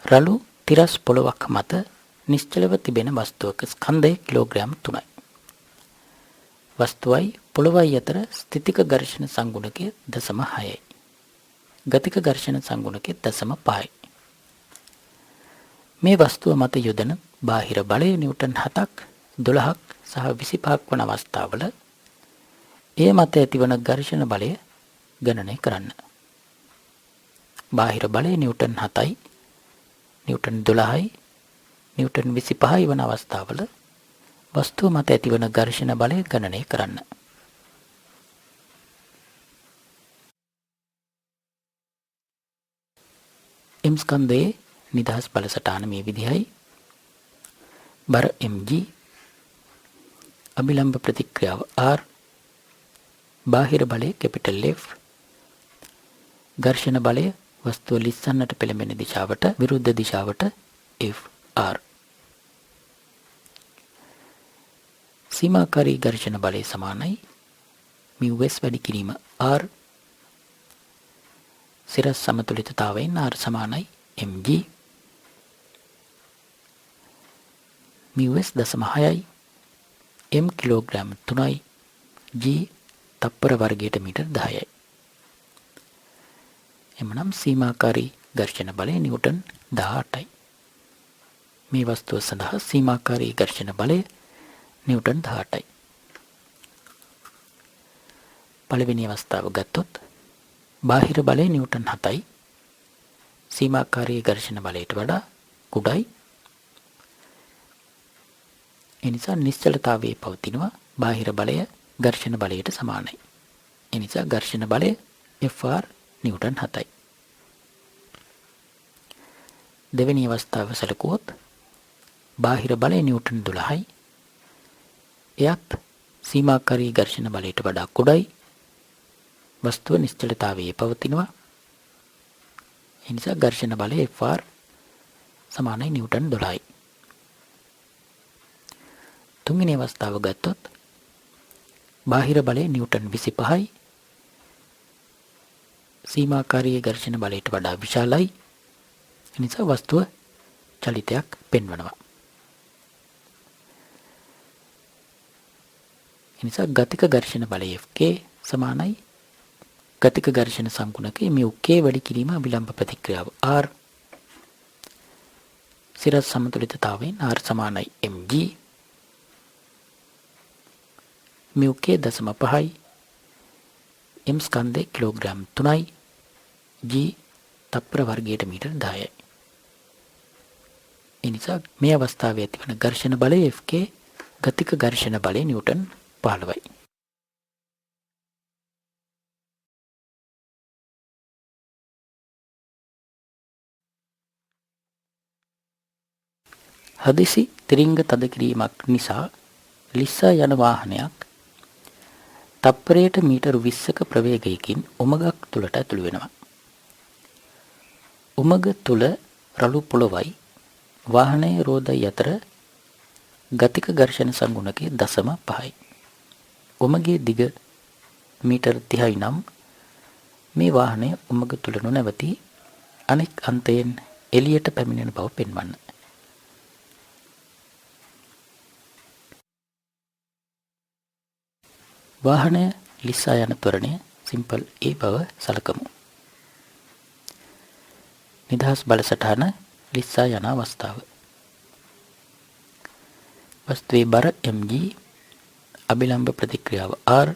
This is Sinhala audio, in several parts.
රළු තිරස් පොළවක් මත නිශ්චලව තිබෙන වස්තුවක ස්කන්ධය කිලෝග්‍රෑම් 3යි. වස්තුවයි පොළවයි අතර ස්ථිතික ඝර්ෂණ සංගුණකය 0.6යි. ගතික ඝර්ෂණ සංගුණකය 0.5යි. මේ වස්තුව මත යොදන බාහිර බලය නිව්ටන් 7ක් 12ක් සහ 25ක් වන අවස්ථාවල එය මත ඇතිවන ඝර්ෂණ බලය ගණනය කරන්න. බාහිර බලය නිව්ටන් 7යි, නිව්ටන් 12යි, නිව්ටන් 25යි වන අවස්ථාවල වස්තුව මත ඇතිවන ඝර්ෂණ බලය ගණනය කරන්න. M ස්කන්ධයේ නිදහස් බල සටහන මේ විදිහයි. බර mg, අභිලම්බ ප්‍රතික්‍රියාව R, බාහිර බලය capital F, ඝර්ෂණ බලය වස්තුව ලිස්සන්නට පෙළඹෙන දිශාවට විරුද්ධ දිශාවට FR. සීමාකාරී ඝර්ෂණ බලය සමානයි μs වැඩි කිරීම R, සිරස් සමතුලිතතාවයෙන් R සමානයි mg, μs 0.6යි, m කිලෝග්‍රෑම් 3යි, g තප්පර වර්ගයට මීටර් 10යි. එමනම් සීමාකාරී ඝර්ෂණ බලය නිව්ටන් 18යි. මේ වස්තුව සඳහා සීමාකාරී ඝර්ෂණ බලය නිව්ටන් 18යි. පළවෙනි අවස්ථාව ගත්තොත් බාහිර බලය නිව්ටන් 7යි. සීමාකාරී ඝර්ෂණ බලයට වඩා කුඩායි. ඒ නිසා නිශ්චලතාවයේ පවතිනවා බාහිර බලය ඝර්ෂණ බලයට සමානයි. ඒ නිසා ඝර්ෂණ බලය Fr නිව්ටන් 7යි. දෙවෙනි අවස්ථාව සැලකුවොත් බාහිර බලය නිව්ටන් 12යි. එයත් සීමාකාරී ඝර්ෂණ බලයට වඩා කුඩායි. වස්තුව නිශ්චලතාවයේ පවතිනවා. ඒ නිසා ඝර්ෂණ බලය Fr සමානයි නිව්ටන් 12යි. තුන්වෙනි අවස්ථාව ගත්තොත් බාහිර බලය නිව්ටන් 25යි. සීමාකාරී ඝර්ෂණ බලයට වඩා විශාලයි. ඒ නිසා වස්තුව චලිතයක් පෙන්වනවා. ඒ නිසා ගතික ඝර්ෂණ බලය Fk සමානයි ගතික ඝර්ෂණ සංගුණකයේ μk වැඩි කිරීම අභිලම්බ ප්‍රතික්‍රියාව R, සිරස් සමතුලිතතාවයෙන් R සමානයි mg, μk 0.5යි, m ස්කන්ධය කිලෝග්‍රෑම් 3යි, g තප්පර වර්ගයට මීටර් 10යි. ඒ නිසා මේ අවස්ථාවේ ඇතිවන ඝර්ෂණ බලය Fk ගතික ඝර්ෂණ බලය නිව්ටන් 15යි. හදිසි තිරිංග තද කිරීමක් නිසා ලිස්සා යන වාහනයක් තප්පරයට මීටර් 20ක ප්‍රවේගයකින් උමගක් තුලට ඇතුළු වෙනවා. උමග තුල රළු පොළවයි වාහනයේ රෝදයි අතර ගතික ඝර්ෂණ සංගුණකයේ 0.5යි. උමගේ දිග මීටර් 30යි නම් මේ වාහනය උමග තුල නොනැවතී අනෙක් අන්තයෙන් එළියට පැමිණෙන බව පෙන්වන්න. වාහනය ලිස්සා යන ත්වරණය සිම්පල් A බව සලකමු. නිදහස් බල සටහන ලිස්සා යන අවස්ථාව. වස්තුවේ බර mg, අභිලම්බ ප්‍රතික්‍රියාව R,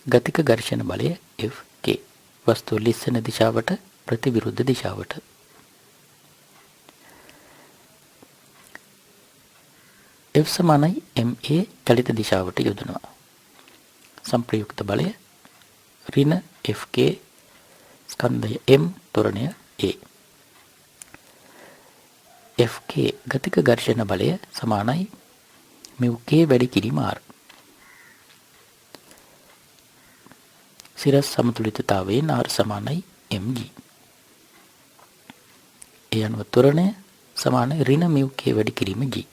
ගතික ඝර්ෂණ බලය Fk. වස්තුව ලිස්සන දිශාවට ප්‍රතිවිරුද්ධ දිශාවට. F සමානයි ma චලිත දිශාවට යොදනවා. සංප්‍රයුක්ත බලය ඍණ Fk ස්කන්ධය m ත්වරණය A. Fk ගතික ඝර්ෂණ බලය සමානයි μk වැඩි කිරීම R. සිරස් සමතුලිතතාවයෙන් R සමානයි mg. ඒ අනුව ත්වරණය සමානයි ඍණ μk වැඩි කිරීම g.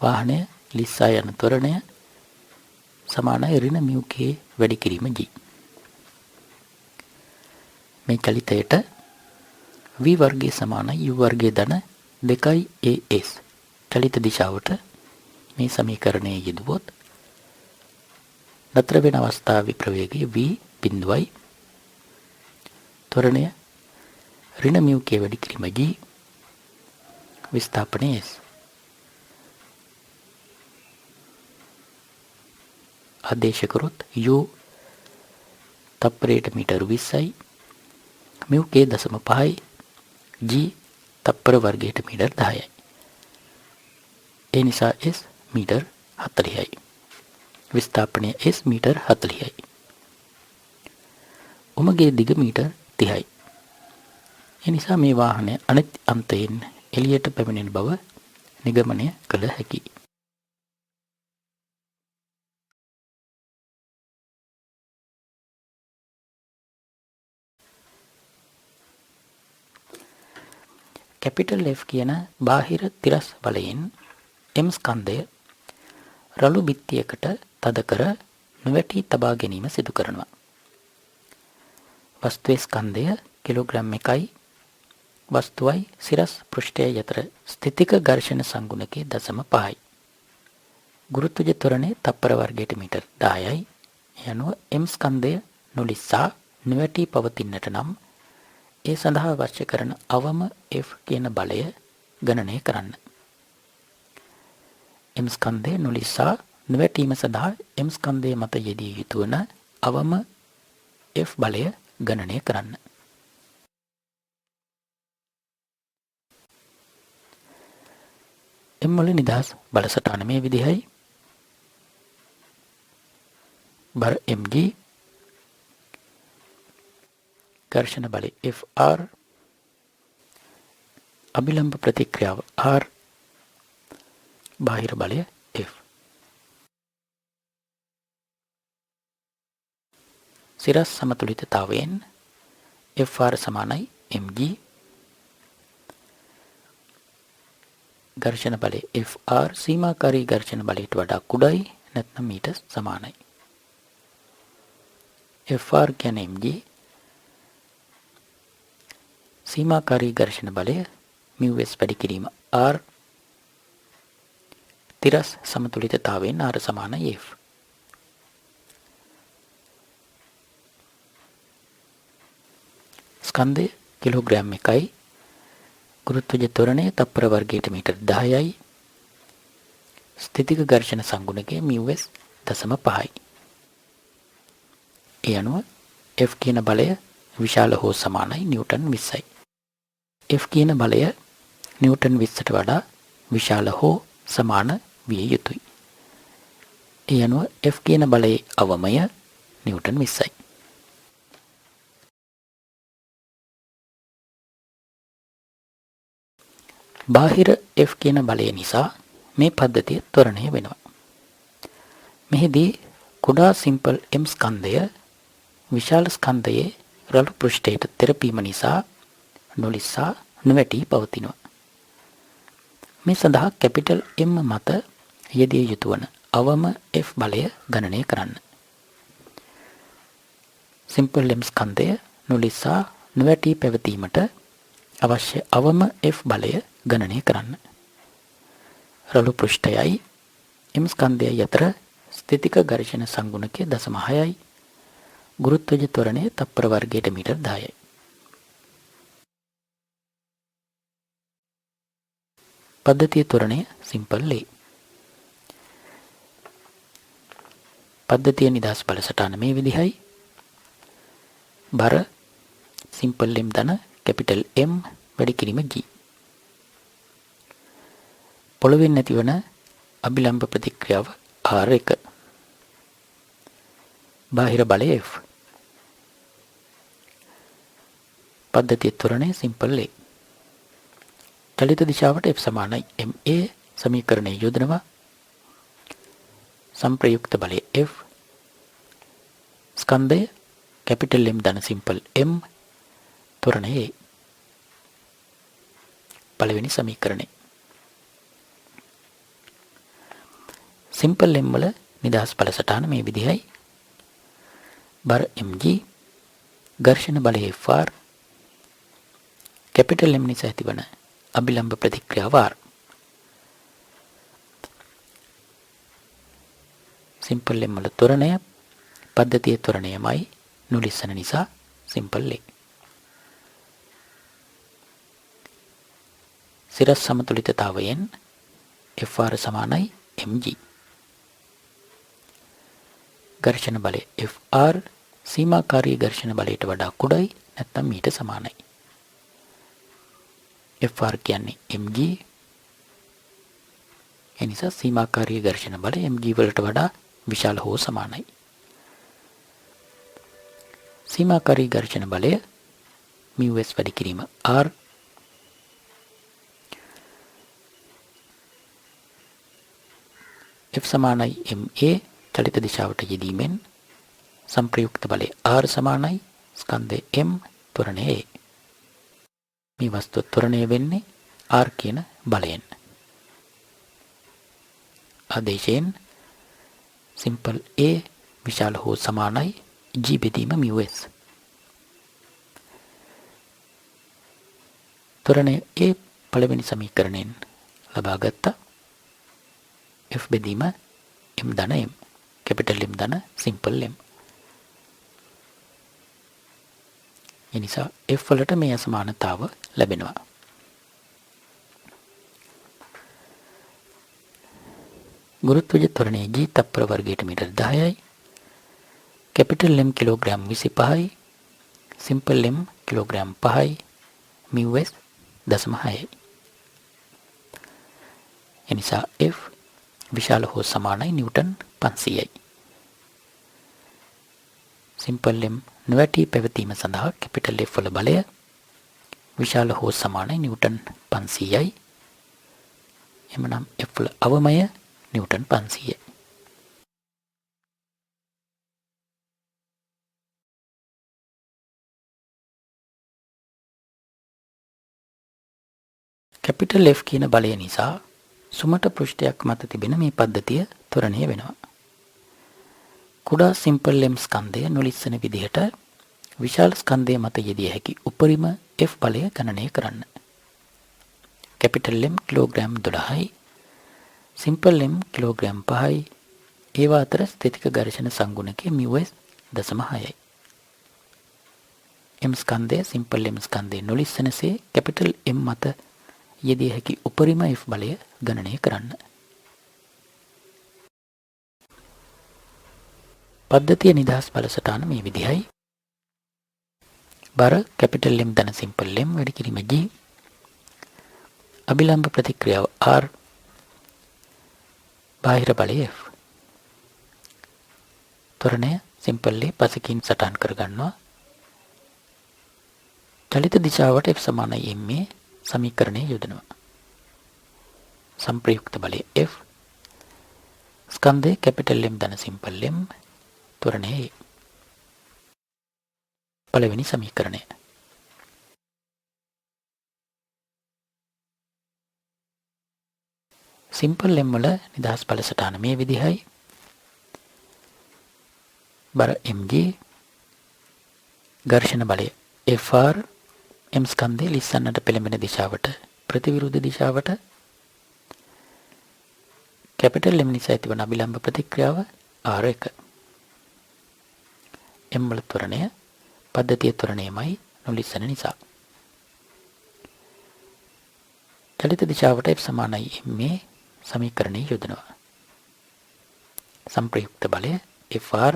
වාහනය ලිස්සා යන ත්වරණය සමානයි ඍණ μk වැඩි කිරීම g. මේ චලිතයට v වර්ගය සමානයි u වර්ගය ධන 2 as චලිත දිශාවට මේ සමීකරණයේ යෙදුවොත් නතර වෙන අවස්ථාවේ ප්‍රවේගය v බිඳුවයි ත්වරණය ඍණ mu k වැඩි කිරීම g විස්ථාපනය s ආදේශ කරොත් u තප්පරයට මීටර 20යි mu k 0.5යි g තප්පර වර්ගයට මීටර 10යි ඒ නිසා s මීටර 40යි විස්ථාපනය s මීටර 40යි උමගේ දිග මීටර 30යි ඒ නිසා මේ වාහනය අනිත් අන්තයෙන් එළියට පැමිණෙන බව නිගමනය කළ හැකියි කැපිටල් F කියන බාහිර තිරස් බලයෙන් M ස්කන්ධය රළු බිත්තියකට තද කර නොවැටි තබා ගැනීම සිදු කරනවා. වස්තුවේ ස්කන්ධය කිලෝග්‍රෑම් 1යි වස්තුවයි සිරස් පෘෂ්ඨය අතර ස්ථිතික ඝර්ෂණ සංගුණකයේ 0.5යි. ගුරුත්වජ ත්වරණය තප්පර වර්ගයට මීටර 10යි. යනුව M ස්කන්ධය නොලිස්සා නොවැටි පවතින්නට නම් ඒ සඳහා අවශ්‍ය කරන අවම F කියන බලය ගණනය කරන්න. M ස්කන්ධය නොලිස්සා නොවැටීම සඳහා M ස්කන්ධය මත යෙදිය යුතු වන අවම F බලය ගණනය කරන්න. M වල නිදහස් බලසටහන මේ විදිහයි. බර mg ඝර්ෂණ බලය Fr අභිලම්බ ප්‍රතික්‍රියාව R බාහිර බලය F සිරස් සමතුලිතතාවයෙන් Fr සමානයි mg ඝර්ෂණ බලය Fr සීමාකාරී ඝර්ෂණ බලයට වඩා කුඩායි නැත්නම් මීට සමානයි Fr කියන්නේ mg සීමාකාරී ඝර්ෂණ බලය μs වැඩි කිරීම R තිරස් සමතුලිතතාවයෙන් R සමානයි F ස්කන්ධය කිලෝග්‍රෑම් 1යි ගුරුත්වජ ත්වරණය තප්පර වර්ගයට මීටර 10යි ස්ථිතික ඝර්ෂණ සංගුණකය μs 0.5යි ඒ අනුව F කියන බලය විශාල හෝ සමානයි නිව්ටන් 20යි F කියන බලය නිව්ටන් 20ට වඩා විශාල හෝ සමාන විය යුතුයි. ඒ අනුව F කියන බලයේ අවමය නිව්ටන් 20යි. බාහිර F කියන බලය නිසා මේ පද්ධතිය ත්වරණය වෙනවා. මෙහිදී කුඩා සිම්පල් M ස්කන්ධය විශාල ස්කන්ධයේ රළු පෘෂ්ඨයට තෙරපීම නිසා නොලිස්සා නොවැටි පවතිනවා. මේ සඳහා කැපිටල් M මත යෙදිය යුතු වන අවම F බලය ගණනය කරන්න. සිම්පල් M ස්කන්ධය නොලිස්සා නොවැටි පැවතීමට අවශ්‍ය අවම F බලය ගණනය කරන්න. රළු පෘෂ්ඨයයි M ස්කන්ධයයි අතර ස්ථිතික ඝර්ෂණ සංගුණකය 0.6යි. ගුරුත්වජ ත්වරණය තප්පර වර්ගයට මීටර 10යි. පද්ධතිය ත්වරණය සිම්පල් A. පද්ධතිය නිදහස් බලසටහන මේ විදිහයි. බර සිම්පල් M ධන කැපිටල් M වැඩි කිරීම G. පොළවෙන් නැතිවන අභිලම්බ ප්‍රතික්‍රියාව R1. බාහිර බලය F. පද්ධතිය ත්වරණය සිම්පල් A. චලිත දිශාවට F සමානයි MA සමීකරණය යොදනවා. සංප්‍රයුක්ත බලය F. ස්කන්ධය කැපිටල් M ධන සිම්පල් M ත්වරණය A. පළවෙනි සමීකරණය. සිම්පල් M වල නිදහස් බලසටහන මේ විදිහයි. බර mg ඝර්ෂණ බලය Fr කැපිටල් M නිසා ඇතිවන අභිලම්භ ප්‍රතික්‍රියාව R. සිම්පල් M වල ත්වරණය පද්ධතියේ ත්වරණයමයි නුලිස්සන නිසා සිම්පල් A. සිරස් සමතුලිතතාවයෙන් FR සමානයි mg. ඝර්ෂණ බලය FR සීමාකාරී ඝර්ෂණ බලයට වඩා කුඩයි නැත්නම් මීට සමානයි. FR කියන්නේ mg. එනිසා සීමාකාරී ඝර්ෂණ බලය mg වලට වඩා විශාල හෝ සමානයි. සීමාකාරී ඝර්ෂණ බලය μs වැඩි කිරීම R. F සමානයි ma චලිත දිශාවට යෙදීමෙන් සංප්‍රයුක්ත බලය R සමානයි ස්කන්ධය m ත්වරණය a. මේ වස්තුව ත්වරණය වෙන්නේ R කියන බලයෙන්. ආදේශයෙන් සිම්පල් A විශාල හෝ සමානයි g බෙදීම μs. ත්වරණය A පළවෙනි සමීකරණයෙන් ලබාගත්ත F බෙදීම m ධන m කැපිටල් M ධන සිම්පල් M. එනිසා F වලට මේ අසමානතාව ලැබෙනවා. ගුරුත්වජ ත්වරණය g තප්පර වර්ගයට මීටර් 10යි. කැපිටල් M කිලෝග්‍රෑම් 25යි. සිම්පල් M කිලෝග්‍රෑම් 5යි. μs 0.6යි. එනිසා F විශාල හෝ සමානයි නිව්ටන් 500යි. සිම්පල් M නොවැටී පැවතීම සඳහා කැපිටල් F වල බලය විශාල හෝ සමානයි නිව්ටන් 500යි. එමනම් F වල අවමය නිව්ටන් 500යි. කැපිටල් F කියන බලය නිසා සුමට පෘෂ්ඨයක් මත තිබෙන මේ පද්ධතිය ත්වරණය වෙනවා. කුඩා සිම්පල් M ස්කන්ධය නොලිස්සන විදිහට විශාල ස්කන්ධය මත යෙදිය හැකි උපරිම F බලය ගණනය කරන්න. කැපිටල් M කිලෝග්‍රෑම් 12යි. සිම්පල් M කිලෝග්‍රෑම් 5යි. ඒවා අතර ස්ථිතික ඝර්ෂණ සංගුණකය μs 0.6යි. M ස්කන්ධය සිම්පල් M ස්කන්ධය නොලිස්සනසේ කැපිටල් M මත යෙදිය හැකි උපරිම F බලය ගණනය කරන්න. පද්ධතිය නිදහස් බලසටහන මේ විදිහයි. බර කැපිටල් M ධන සිම්පල් M වැඩි කිරීම G. අභිලම්භ ප්‍රතික්‍රියාව R. බාහිර බලය F. ත්වරණය සිම්පල් A පසකින් සටහන් කරගන්නවා. චලිත දිශාවට F සමානයි ma සමීකරණය යොදනවා. සංප්‍රයුක්ත බලය F. ස්කන්ධය කැපිටල් M ධන සිම්පල් M ත්වරණය A. පළවෙනි සමීකරණය. සිම්පල් M වල නිදහස් බලසටහන මේ විදිහයි. බර mg ඝර්ෂණ බලය Fr M ස්කන්ධය ලිස්සන්නට පෙළඹෙන දිශාවට ප්‍රතිවිරුද්ධ දිශාවට කැපිටල් M නිසා ඇතිවන අභිලම්භ ප්‍රතික්‍රියාව R1. M වල ත්වරණය පද්ධතිය ත්වරණයමයි නොලිස්සන නිසා. චලිත දිශාවට F සමානයි ma සමීකරණය යොදනවා. සංප්‍රයුක්ත බලය Fr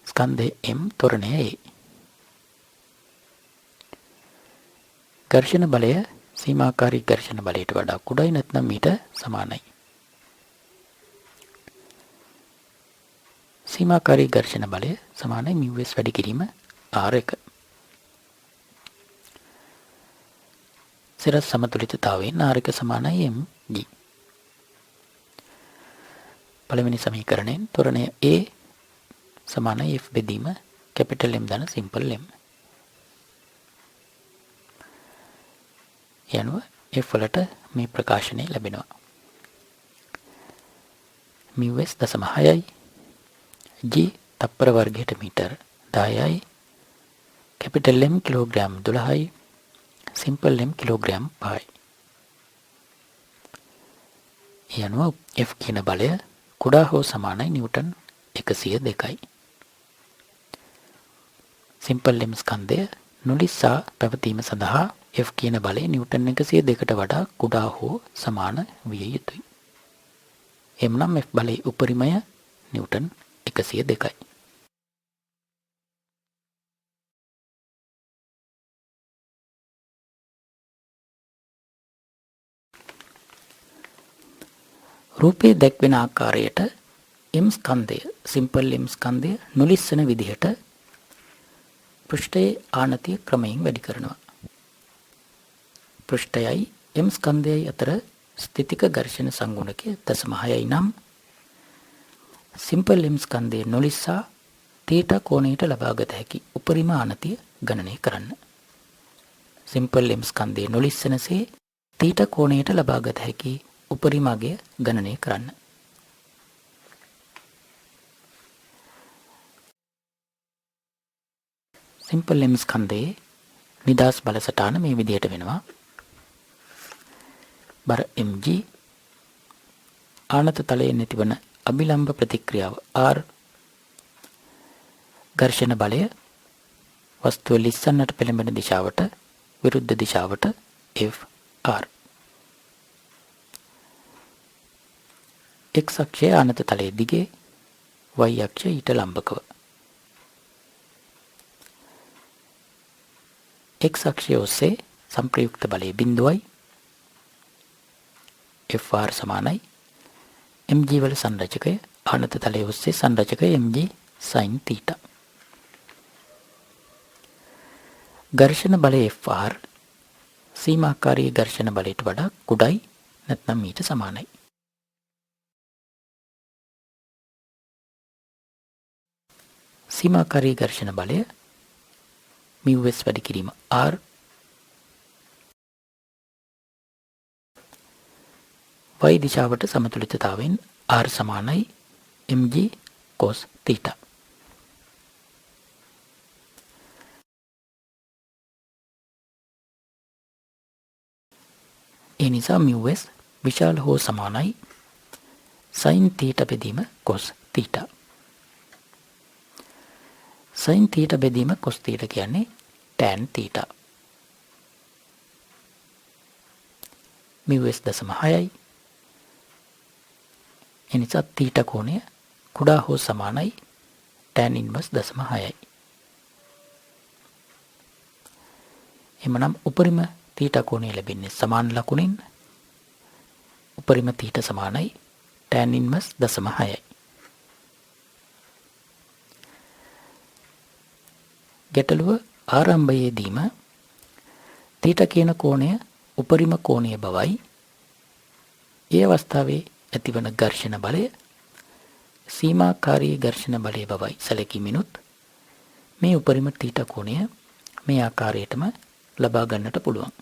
ස්කන්ධය M ත්වරණය A. ඝර්ෂණ බලය සීමාකාරී ඝර්ෂණ බලයට වඩා කුඩයි නැත්නම් මීට සමානයි. සීමාකාරී ඝර්ෂණ බලය සමානයි μs වැඩි කිරීම R1. සිරස් සමතුලිතතාවයෙන් R1 සමානයි mg. පළවෙනි සමීකරණයෙන් ත්වරණය A සමානයි F බෙදීම කැපිටල් M ධන සිම්පල් M. යනුව F වලට මේ ප්‍රකාශනය ලැබෙනවා. μs 0.6යි. G තප්පර වර්ගයට මීටර් 10යි. කැපිටල් M කිලෝග්‍රෑම් 12යි. සිම්පල් m කිලෝග්‍රෑම් 5යි. ඒ අනුව F කියන බලය කුඩා හෝ සමානයි නිව්ටන් 102යි. සිම්පල් m ස්කන්ධය නුලිස්සා පැවතීම සඳහා F කියන බලය නිව්ටන් 102ට වඩා කුඩා හෝ සමාන විය යුතුයි. එම්නම් F බලයේ උපරිමය නිව්ටන් 102යි. රූපයේ දැක්වෙන ආකාරයට m ස්කන්ධය සිම්පල් m ස්කන්ධය නොලිස්සන විදිහට පෘෂ්ඨයේ ආනතිය ක්‍රමයෙන් වැඩි කරනවා. පෘෂ්ඨයයි m ස්කන්ධයයි අතර ස්ථිතික ඝර්ෂණ සංගුණකය 0.6යි නම් සිම්පල් m ස්කන්ධය නොලිස්සා තීටා කෝණයට ලබාගත හැකි උපරිම ආනතිය ගණනය කරන්න. සිම්පල් m ස්කන්ධය නොලිස්සනසේ තීටා කෝණයට ලබාගත හැකි උපරිම අගය ගණනය කරන්න. සිම්පල් m ස්කන්ධයේ නිදාස් බල සටහන මේ විදිහට වෙනවා. බර mg ආනත තලයේ නැතිවන අභිලම්බ ප්‍රතික්‍රියාව r ඝර්ෂණ බලය වස්තුව ලිස්සන්නට පෙළඹෙන දිශාවට විරුද්ධ දිශාවට Fr x අක්ෂය ආනත තලයේ දිගේ y අක්ෂය ඊට ලම්බකව x අක්ෂය ඔස්සේ සංප්‍රයුක්ත බලයේ බිඳුවයි Fr සමානයි mg වල සංරචකය ආනත තලයේ ඔස්සේ සංරචකය mg sin θ. ඝර්ෂණ බලය Fr සීමාකාරී ඝර්ෂණ බලයට වඩා කුඩයි නැත්නම් ඊට සමානයි. සීමාකාරී ඝර්ෂණ බලය μs වැඩි කිරීම r y දිශාවට සමතුලිතතාවෙන් r සමානයි mg cos θ. ඒ නිසා μs විශාල හෝ සමානයි sin θ බෙදීම cos θ. sin θ බෙදීම cos θ කියන්නේ tan θ. μs 0.6යි. එනිසා θ කෝණය කුඩා හෝ සමානයි tan inverse 0.6යි. එමනම් උපරිම θ කෝණය ලැබෙන්නේ සමාන ලකුණින් උපරිම θ සමානයි tan inverse 0.6යි. ගැටලුව ආරම්භයේදීම θ කියන කෝණය උපරිම කෝණීය බවයි ඒ අවස්ථාවේ ඇතිවන ඝර්ෂණ බලය සීමාකාරී ඝර්ෂණ බලය බවයි සැලකීමෙනුත් මේ උපරිම θ කෝණය මේ ආකාරයටම ලබා ගන්නට පුළුවන්.